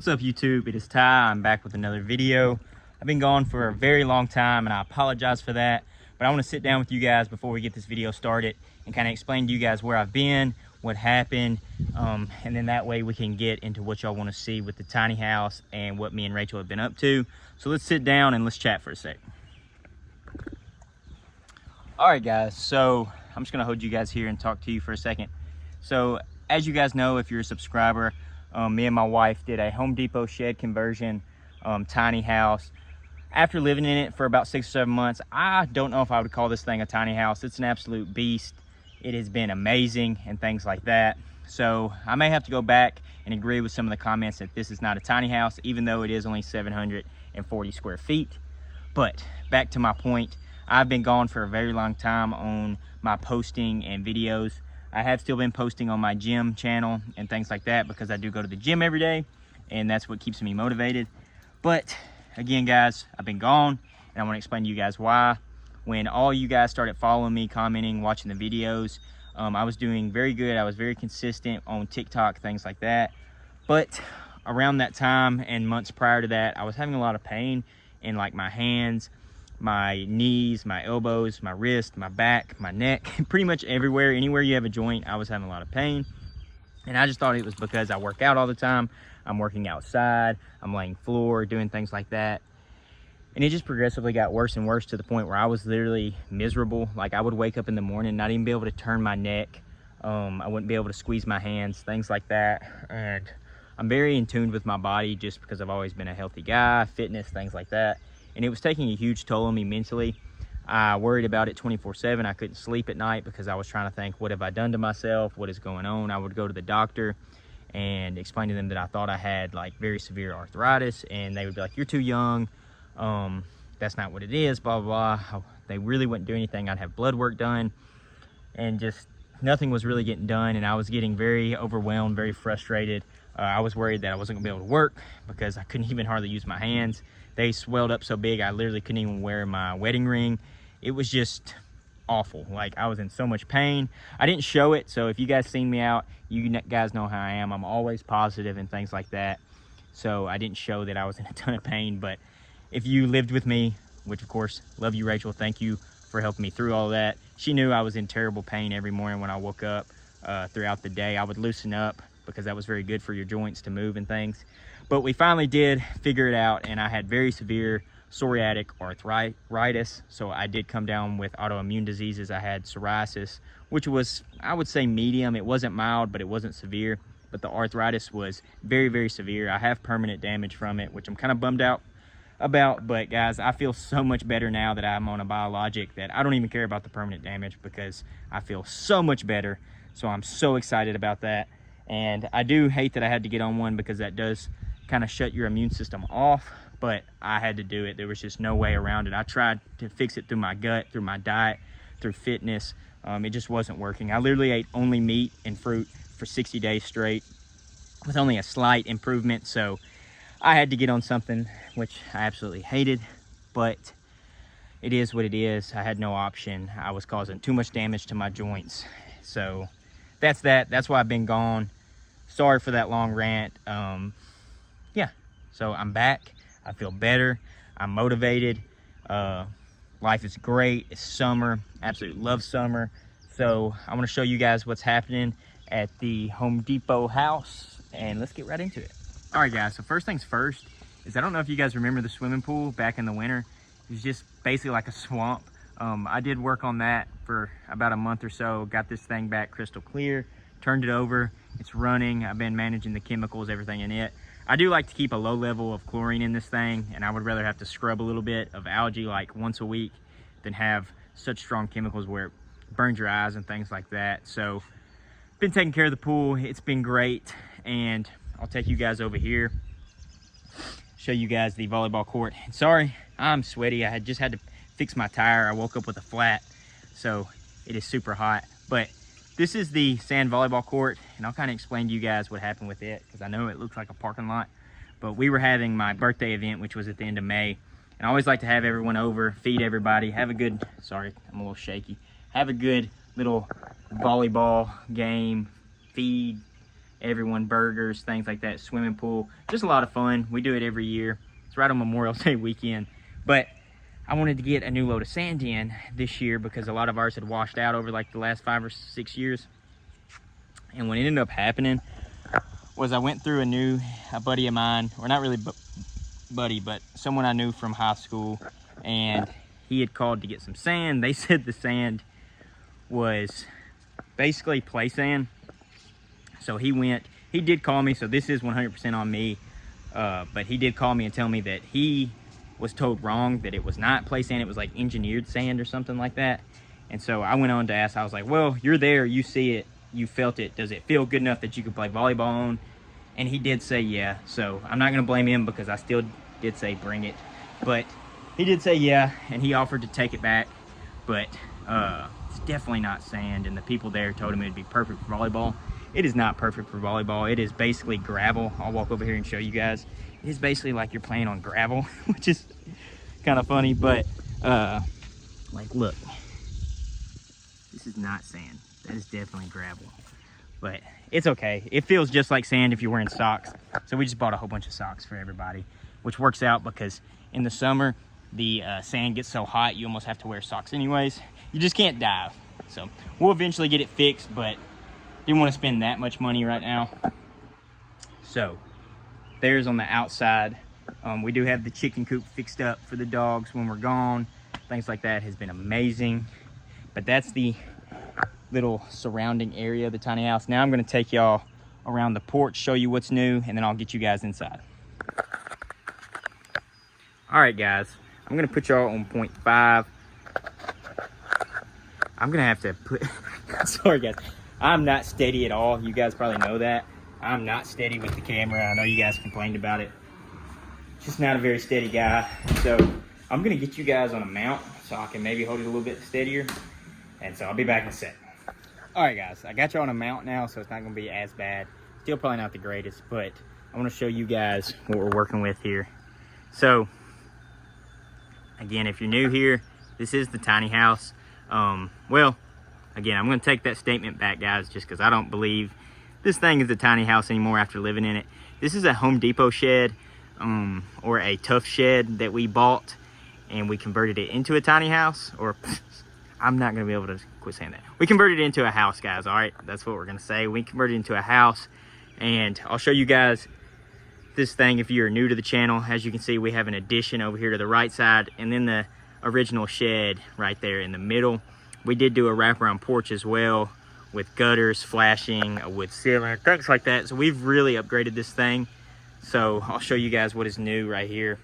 What's up, YouTube? It is Ty. I'm back with another video. I've been gone for a very long time and I apologize for that, but I want to sit down with you guys before we get this video started and kind of explain to you guys where I've been, what happened, and then that way we can get into what y'all want to see with the tiny house and what me and Rachel have been up to. So let's sit down and let's chat for a sec. All right, guys, so I'm just gonna hold you guys here and talk to you for a second. So as you guys know, if you're a subscriber, me and my wife did a Home Depot shed conversion, tiny house. After living in it for about 6 or 7 months, I don't know if I would call this thing a tiny house. It's an absolute beast. It has been amazing and things like that. So I may have to go back and agree with some of the comments that this is not a tiny house, even though it is only 740 square feet. But back to my point, I've been gone for a very long time on my posting and videos. I have still been posting on my gym channel and things like that because I do go to the gym every day and that's what keeps me motivated. But again, guys, I've been gone and I want to explain to you guys why. When all you guys started following me, commenting, watching the videos, I was doing very good. I was very consistent on TikTok, things like that. But around that time and months prior to that, I was having a lot of pain in like my hands, my knees, my elbows, my wrist, my back, my neck, pretty much everywhere, anywhere you have a joint, I was having a lot of pain. And I just thought it was because I work out all the time. I'm working outside, I'm laying floor, doing things like that. And it just progressively got worse and worse to the point where I was literally miserable. Like I would wake up in the morning, not even be able to turn my neck. I wouldn't be able to squeeze my hands, things like that. And I'm very in tune with my body just because I've always been a healthy guy, fitness, things like that. And it was taking a huge toll on me mentally. I worried about it 24/7. I couldn't sleep at night because I was trying to think, what have I done to myself? What is going on? I would go to the doctor and explain to them that I thought I had like very severe arthritis, and they would be like, you're too young. That's not what it is, blah, blah, blah. They really wouldn't do anything. I'd have blood work done and just nothing was really getting done. And I was getting very overwhelmed, very frustrated. I was worried that I wasn't gonna be able to work because I couldn't even hardly use my hands. They swelled up so big I literally couldn't even wear my wedding ring. It was just awful. Like I was in so much pain. I didn't show it, so if you guys seen me out, you guys know how I am. I'm always positive and things like that. So I didn't show that I was in a ton of pain. But if you lived with me, which of course, love you, Rachel, thank you for helping me through all that. She knew I was in terrible pain every morning when I woke up. Throughout the day I would loosen up because that was very good for your joints to move and things. But we finally did figure it out, and I had very severe psoriatic arthritis. So I did come down with autoimmune diseases. I had psoriasis, which was, I would say, medium. It wasn't mild, but it wasn't severe. But the arthritis was very, very severe. I have permanent damage from it, which I'm kind of bummed out about. But guys, I feel so much better now that I'm on a biologic that I don't even care about the permanent damage because I feel so much better. So I'm so excited about that. And I do hate that I had to get on one because that does kind of shut your immune system off, but I had to do it. There was just no way around it. I tried to fix it through my gut, through my diet, through fitness. It just wasn't working. I literally ate only meat and fruit for 60 days straight with only a slight improvement. So I had to get on something, which I absolutely hated, but it is what it is. I had no option. I was causing too much damage to my joints. So that's that. That's why I've been gone. Sorry for that long rant. Yeah, so I'm back. I feel better. I'm motivated. Life is great. It's summer. Absolutely love summer. So I want to show you guys what's happening at the Home Depot house, and let's get right into it. All right, guys, so first things first is I don't know if you guys remember the swimming pool back in the winter. It was just basically like a swamp. I did work on that for about a month or so, got this thing back crystal clear, turned it over. It's running. I've been managing the chemicals, everything in it. I do like to keep a low level of chlorine in this thing, and I would rather have to scrub a little bit of algae like once a week than have such strong chemicals where it burns your eyes and things like that. So been taking care of the pool. It's been great, and I'll take you guys over here, show you guys the volleyball court. And sorry, I'm sweaty. I had just had to fix my tire. I woke up with a flat, so it is super hot. But this is the sand volleyball court, and I'll kind of explain to you guys what happened with it because I know it looks like a parking lot. But we were having my birthday event, which was at the end of May. And I always like to have everyone over, feed everybody, have a good, sorry, I'm a little shaky, have a good little volleyball game, feed, everyone burgers, things like that, swimming pool. Just a lot of fun. We do it every year. It's right on Memorial Day weekend. But I wanted to get a new load of sand in this year because a lot of ours had washed out over like the last 5 or 6 years. And what ended up happening was I went through a buddy of mine, or not really buddy, but someone I knew from high school, and he had called to get some sand. They said the sand was basically play sand. So he did call me, so this is 100% on me, but he did call me and tell me that he was told wrong, that it was not play sand, it was like engineered sand or something like that. And so I went on to ask, I was like, well, you're there, you see it, you felt it, does it feel good enough that you could play volleyball on? And he did say yeah, so I'm not gonna blame him because I still did say bring it, but he did say yeah, and he offered to take it back, but it's definitely not sand, and the people there told him it'd be perfect for volleyball. It is not perfect for volleyball. It is basically gravel. I'll walk over here and show you guys. It is basically like you're playing on gravel, which is kind of funny, but like look, this is not sand. That is definitely gravel, but it's okay. It feels just like sand if you're wearing socks. So we just bought a whole bunch of socks for everybody, which works out because in the summer, the sand gets so hot, you almost have to wear socks anyways. You just can't dive. So we'll eventually get it fixed, but didn't want to spend that much money right now. So there's on the outside. We do have the chicken coop fixed up for the dogs when we're gone. Things like that has been amazing. But that's the little surrounding area of the tiny house. Now I'm going to take y'all around the porch, show you what's new, and then I'll get you guys inside. All right, guys, I'm going to put y'all on 0.5. I'm going to have to put, sorry guys, I'm not steady at all. You guys probably know that. I'm not steady with the camera. I know you guys complained about it. Just not a very steady guy. So I'm going to get you guys on a mount so I can maybe hold it a little bit steadier. And so I'll be back in a sec. All right, guys, I got you on a mount now, so it's not going to be as bad. Still probably not the greatest, but I want to show you guys what we're working with here. So again, if you're new here, this is the tiny house. Well, again, I'm going to take that statement back, guys, just because I don't believe this thing is a tiny house anymore after living in it. This is a Home Depot shed, or a Tough shed that we bought, and we converted it into a tiny house. Or I'm not going to be able to quit saying that. We converted it into a house, guys, all right? That's what we're going to say. We converted it into a house, and I'll show you guys this thing if you're new to the channel. As you can see, we have an addition over here to the right side, and then the original shed right there in the middle. We did do a wraparound porch as well with gutters, flashing, a wood ceiling, things like that. So we've really upgraded this thing. So I'll show you guys what is new right here.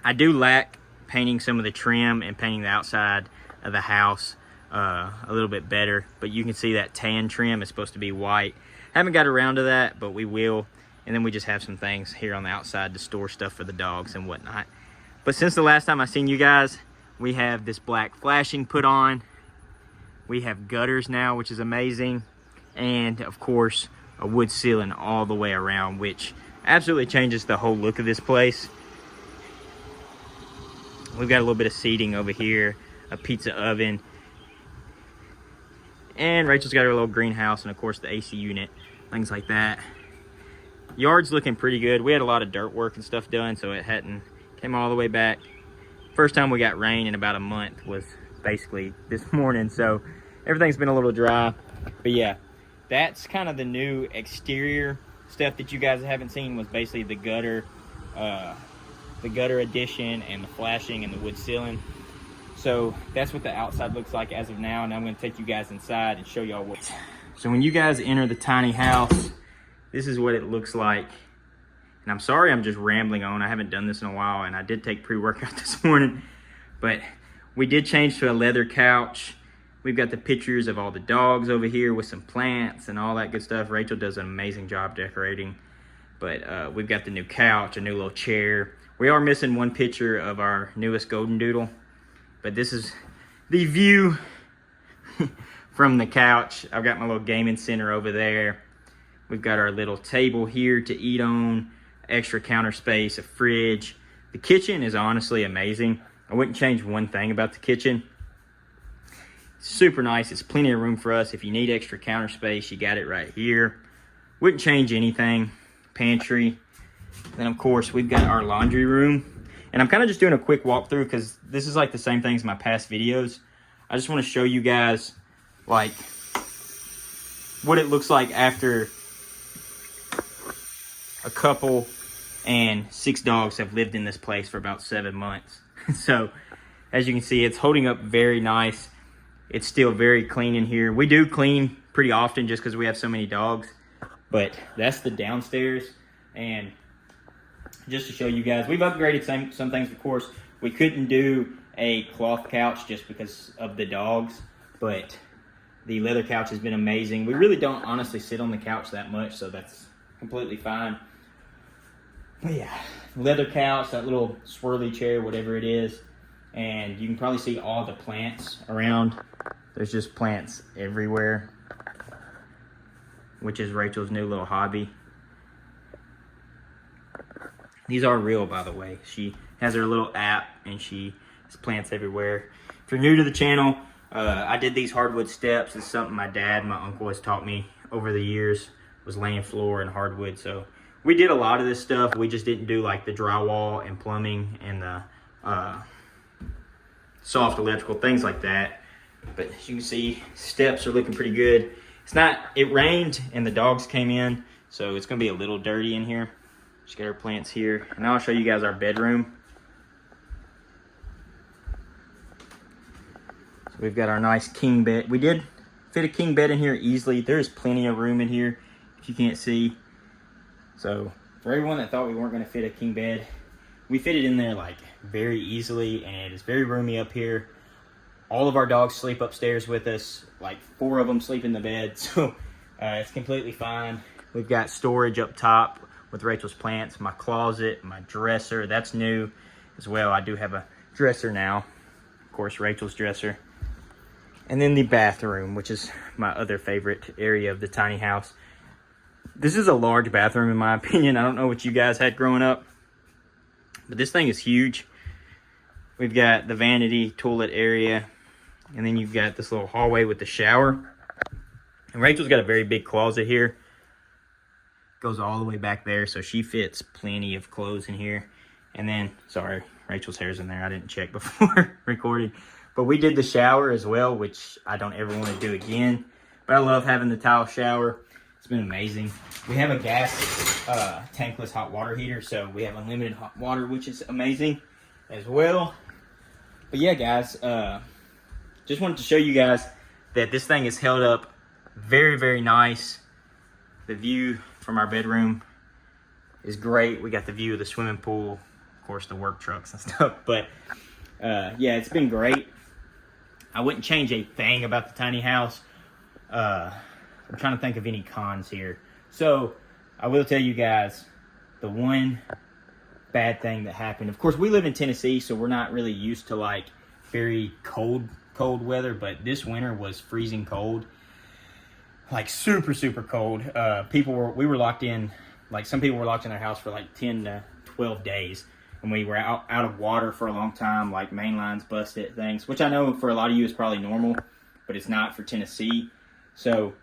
I do lack painting some of the trim and painting the outside of the house a little bit better, but you can see that tan trim is supposed to be white. Haven't got around to that, but we will. And then we just have some things here on the outside to store stuff for the dogs and whatnot. But since the last time I seen you guys, we have this black flashing put on. We have gutters now, which is amazing. And of course, a wood ceiling all the way around, which absolutely changes the whole look of this place. We've got a little bit of seating over here, a pizza oven. And Rachel's got her little greenhouse, and of course the AC unit, things like that. Yard's looking pretty good. We had a lot of dirt work and stuff done, so it hadn't came all the way back. First time we got rain in about a month was basically this morning, so everything's been a little dry. But yeah, that's kind of the new exterior stuff that you guys haven't seen, was basically the gutter addition and the flashing and the wood ceiling. So that's what the outside looks like as of now, and I'm going to take you guys inside and show y'all what. So when you guys enter the tiny house, this is what it looks like. And I'm sorry I'm just rambling on. I haven't done this in a while, and I did take pre-workout this morning. But we did change to a leather couch. We've got the pictures of all the dogs over here with some plants and all that good stuff. Rachel does an amazing job decorating. But we've got the new couch, a new little chair. We are missing one picture of our newest golden doodle. But this is the view from the couch. I've got my little gaming center over there. We've got our little table here to eat on, extra counter space, a fridge. The kitchen is honestly amazing. I wouldn't change one thing about the kitchen. Super nice. It's plenty of room for us. If you need extra counter space, you got it right here. Wouldn't change anything. Pantry. Then of course we've got our laundry room. And I'm kind of just doing a quick walkthrough because this is like the same thing as my past videos. I just want to show you guys like what it looks like after a couple and 6 dogs have lived in this place for about 7 months. So as you can see, it's holding up very nice. It's still very clean in here. We do clean pretty often just because we have so many dogs. But that's the downstairs. And just to show you guys, we've upgraded some things, of course. We couldn't do a cloth couch just because of the dogs, but the leather couch has been amazing. We really don't honestly sit on the couch that much, so that's completely fine. But yeah, leather couch, that little swirly chair, whatever it is. And you can probably see all the plants around. There's just plants everywhere, which is Rachel's new little hobby. These are real, by the way. She has her little app, and she has plants everywhere. If you're new to the channel, I did these hardwood steps. It's something my dad and my uncle has taught me over the years, was laying floor and hardwood. So we did a lot of this stuff. We just didn't do like the drywall and plumbing and the soft electrical, things like that. But as you can see, steps are looking pretty good. It rained and the dogs came in, so it's gonna be a little dirty in here. Just got our plants here. And now I'll show you guys our bedroom. So we've got our nice king bed. We did fit a king bed in here easily. There's plenty of room in here, if you can't see. So for everyone that thought we weren't gonna fit a king bed, we fit it in there like very easily, and it's very roomy up here. All of our dogs sleep upstairs with us. Like 4 of them sleep in the bed, so it's completely fine. We've got storage up top with Rachel's plants, my closet, my dresser, that's new as well. I do have a dresser now, of course, Rachel's dresser. And then the bathroom, which is my other favorite area of the tiny house. This is a large bathroom in my opinion. I don't know what you guys had growing up, but this thing is huge. We've got the vanity toilet area, and then you've got this little hallway with the shower. And Rachel's got a very big closet here. Goes all the way back there, so she fits plenty of clothes in here. And then, sorry, Rachel's hair's in there. I didn't check before recording. But we did the shower as well, which I don't ever want to do again. But I love having the tile shower. It's been amazing. We have a gas tankless hot water heater, so we have unlimited hot water, which is amazing as well. But yeah, guys, just wanted to show you guys that this thing is held up very, very nice. The view from our bedroom is great. We got the view of the swimming pool, of course, the work trucks and stuff. But yeah, it's been great. I wouldn't change a thing about the tiny house. I'm trying to think of any cons here. So I will tell you guys the one bad thing that happened. Of course, we live in Tennessee, so we're not really used to like very cold weather. But this winter was freezing cold. Like super cold. We were locked in, like some people were locked in their house for like 10 to 12 days. And we were out of water for a long time, like main lines busted, things. Which I know for a lot of you is probably normal, but it's not for Tennessee. So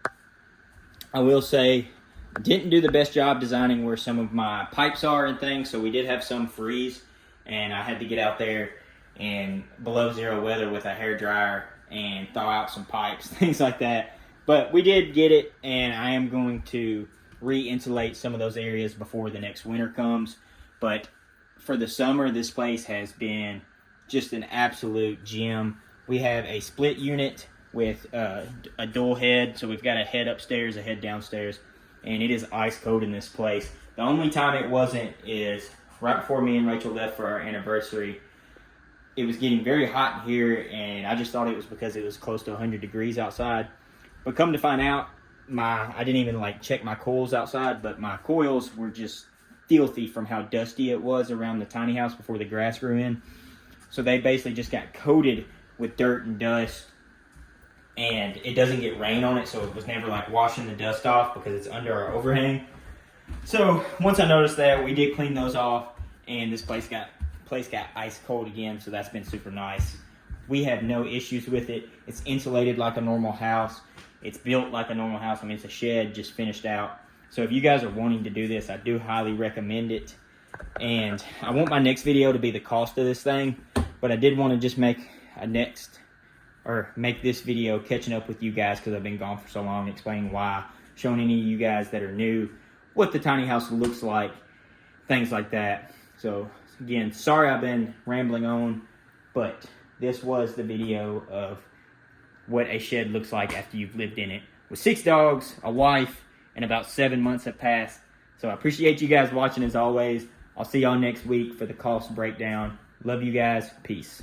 I will say, didn't do the best job designing where some of my pipes are and things. So we did have some freeze, and I had to get out there in below zero weather with a hairdryer and thaw out some pipes, things like that. But we did get it, and I am going to re-insulate some of those areas before the next winter comes. But for the summer, this place has been just an absolute gem. We have a split unit with a dual head. So we've got a head upstairs, a head downstairs, and it is ice cold in this place. The only time it wasn't is right before me and Rachel left for our anniversary. It was getting very hot in here, and I just thought it was because it was close to 100 degrees outside. But come to find out, I didn't even like check my coils outside, but my coils were just filthy from how dusty it was around the tiny house before the grass grew in. So they basically just got coated with dirt and dust, and it doesn't get rain on it, so it was never like washing the dust off because it's under our overhang. So once I noticed that, we did clean those off, and this place got ice cold again, so that's been super nice. We have no issues with it. It's insulated like a normal house. It's built like a normal house. I mean, it's a shed just finished out. So if you guys are wanting to do this, I do highly recommend it. And I want my next video to be the cost of this thing, but I did want to just make this video catching up with you guys because I've been gone for so long, explaining why, showing any of you guys that are new what the tiny house looks like, things like that. So again, sorry I've been rambling on, but this was the video of what a shed looks like after you've lived in it with 6 dogs, a wife, and about 7 months have passed. So I appreciate you guys watching as always. I'll see y'all next week for the cost breakdown. Love you guys. Peace.